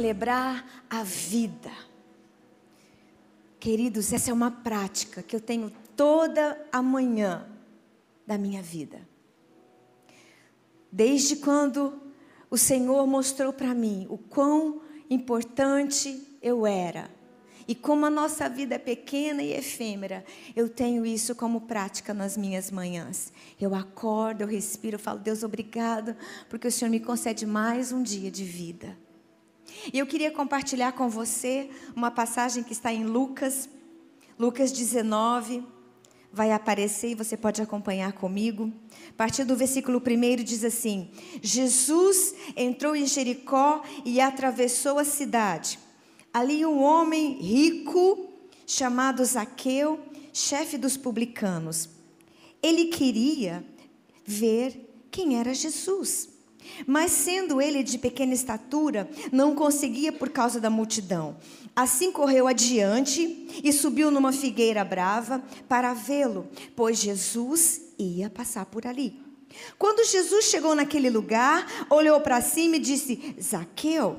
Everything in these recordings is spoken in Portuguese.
celebrar a vida. Queridos, essa é uma prática que eu tenho toda a manhã da minha vida. Desde quando o Senhor mostrou para mim o quão importante eu era. E como a nossa vida é pequena e efêmera, eu tenho isso como prática nas minhas manhãs. Eu acordo, eu respiro, eu falo, Deus, obrigado, porque o Senhor me concede mais um dia de vida. E eu queria compartilhar com você uma passagem que está em Lucas 19, vai aparecer e você pode acompanhar comigo. A partir do versículo 1 diz assim: Jesus entrou em Jericó e atravessou a cidade. Ali um homem rico, chamado Zaqueu, chefe dos publicanos. Ele queria ver quem era Jesus. Mas sendo ele de pequena estatura, não conseguia por causa da multidão. Assim correu adiante e subiu numa figueira brava para vê-lo, pois Jesus ia passar por ali. Quando Jesus chegou naquele lugar, olhou para cima e disse: Zaqueu,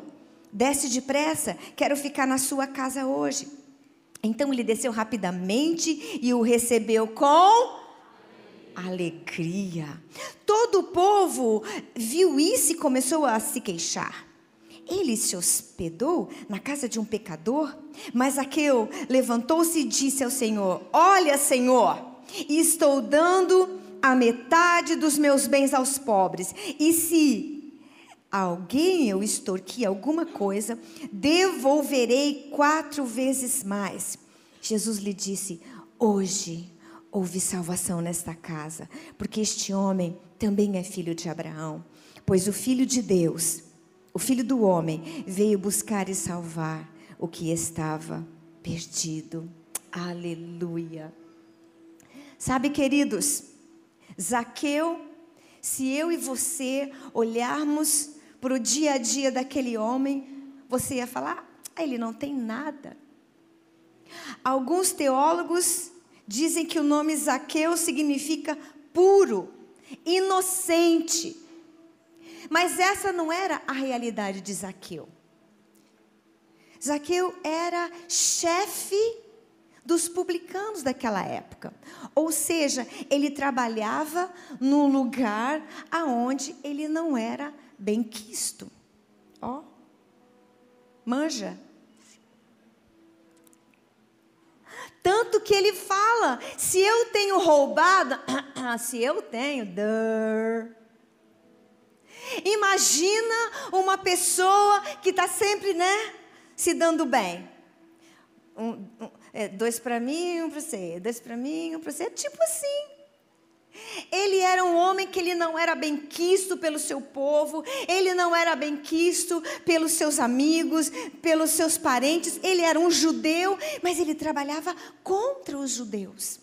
desce depressa, quero ficar na sua casa hoje. Então ele desceu rapidamente e o recebeu com alegria. Todo o povo viu isso e começou a se queixar. Ele se hospedou na casa de um pecador? Mas Zaqueu levantou-se e disse ao Senhor: olha, Senhor, estou dando a metade dos meus bens aos pobres. E se alguém eu extorquir alguma coisa, devolverei 4 vezes mais. Jesus lhe disse: hoje houve salvação nesta casa, porque este homem também é filho de Abraão. Pois o Filho de Deus, o Filho do homem, veio buscar e salvar o que estava perdido. Aleluia. Sabe, queridos, Zaqueu, se eu e você olharmos para o dia a dia daquele homem, você ia falar: ele não tem nada. Alguns teólogos dizem que o nome Zaqueu significa puro, inocente. Mas essa não era a realidade de Zaqueu. Zaqueu era chefe dos publicanos daquela época. Ou seja, ele trabalhava num lugar aonde ele não era benquisto. Ó, manja. Tanto que ele fala: se eu tenho roubado, se eu tenho, imagina uma pessoa que está sempre, se dando bem. 2 para mim, 1 para você. 2 para mim, 1 para você. Tipo assim. Ele era um homem que ele não era benquisto pelo seu povo, ele não era benquisto pelos seus amigos, pelos seus parentes. Ele era um judeu, mas ele trabalhava contra os judeus.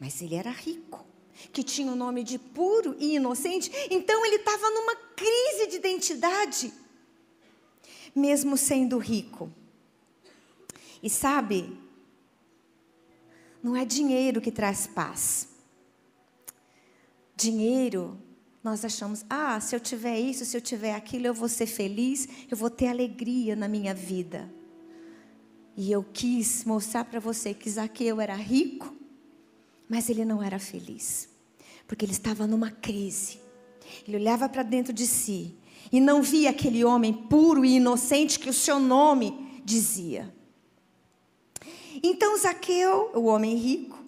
Mas ele era rico, que tinha o nome de puro e inocente. Então ele estava numa crise de identidade, mesmo sendo rico. E sabe, não é dinheiro que traz paz. Dinheiro, nós achamos: se eu tiver isso, se eu tiver aquilo, eu vou ser feliz, eu vou ter alegria na minha vida. E eu quis mostrar para você que Zaqueu era rico, mas ele não era feliz, porque ele estava numa crise. Ele olhava para dentro de si e não via aquele homem puro e inocente que o seu nome dizia. Então Zaqueu, o homem rico,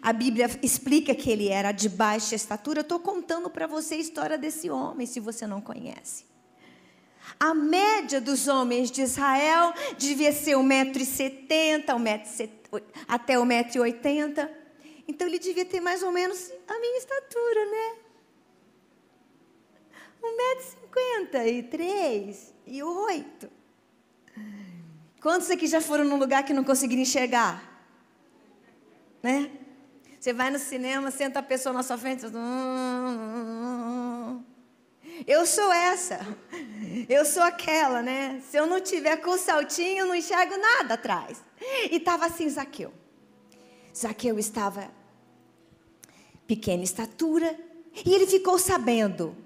a Bíblia explica que ele era de baixa estatura. Eu estou contando para você a história desse homem, se você não conhece. A média dos homens de Israel devia ser 1,70 m, até 1,80 m. Então ele devia ter mais ou menos a minha estatura, 1,53 m e 8. Quantos aqui já foram num lugar que não conseguiram enxergar? Você vai no cinema, senta a pessoa na sua frente. Eu sou essa. Eu sou aquela, Se eu não tiver com saltinho, eu não enxergo nada atrás. E estava assim Zaqueu. Zaqueu estava pequena estatura. E ele ficou sabendo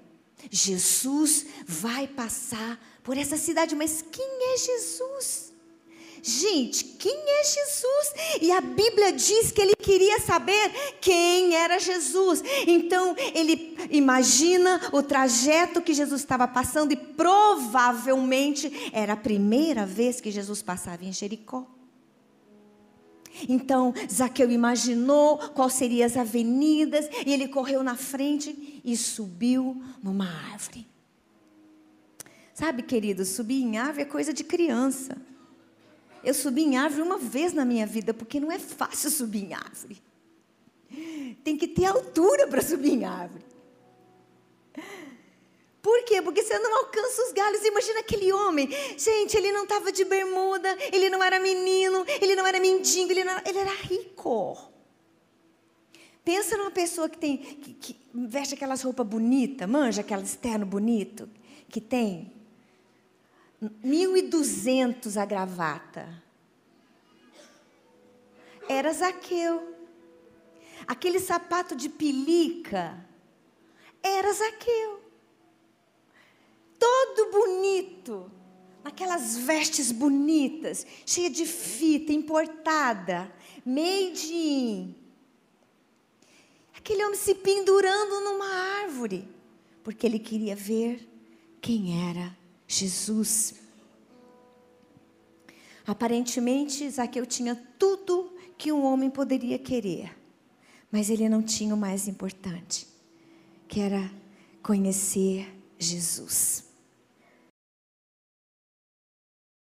Jesus vai passar por essa cidade, mas quem é Jesus? Gente, quem é Jesus? E a Bíblia diz que ele queria saber quem era Jesus. Então ele imagina o trajeto que Jesus estava passando, e provavelmente era a primeira vez que Jesus passava em Jericó. Então Zaqueu imaginou quais seriam as avenidas, e ele correu na frente e subiu numa árvore. Sabe, querido, subir em árvore é coisa de criança. Eu subi em árvore uma vez na minha vida, porque não é fácil subir em árvore. Tem que ter altura para subir em árvore. Por quê? Porque você não alcança os galhos. Imagina aquele homem. Gente, ele não estava de bermuda, ele não era menino, ele não era mendigo, ele era rico. Pensa numa pessoa que veste aquelas roupas bonitas, manja aquelas terno bonito que tem. 1.200 a gravata. Era Zaqueu. Aquele sapato de pelica era Zaqueu. Todo bonito, aquelas vestes bonitas, cheia de fita, importada, made in. Aquele homem se pendurando numa árvore, porque ele queria ver quem era Jesus. Aparentemente, Zaqueu tinha tudo que um homem poderia querer, mas ele não tinha o mais importante, que era conhecer Jesus.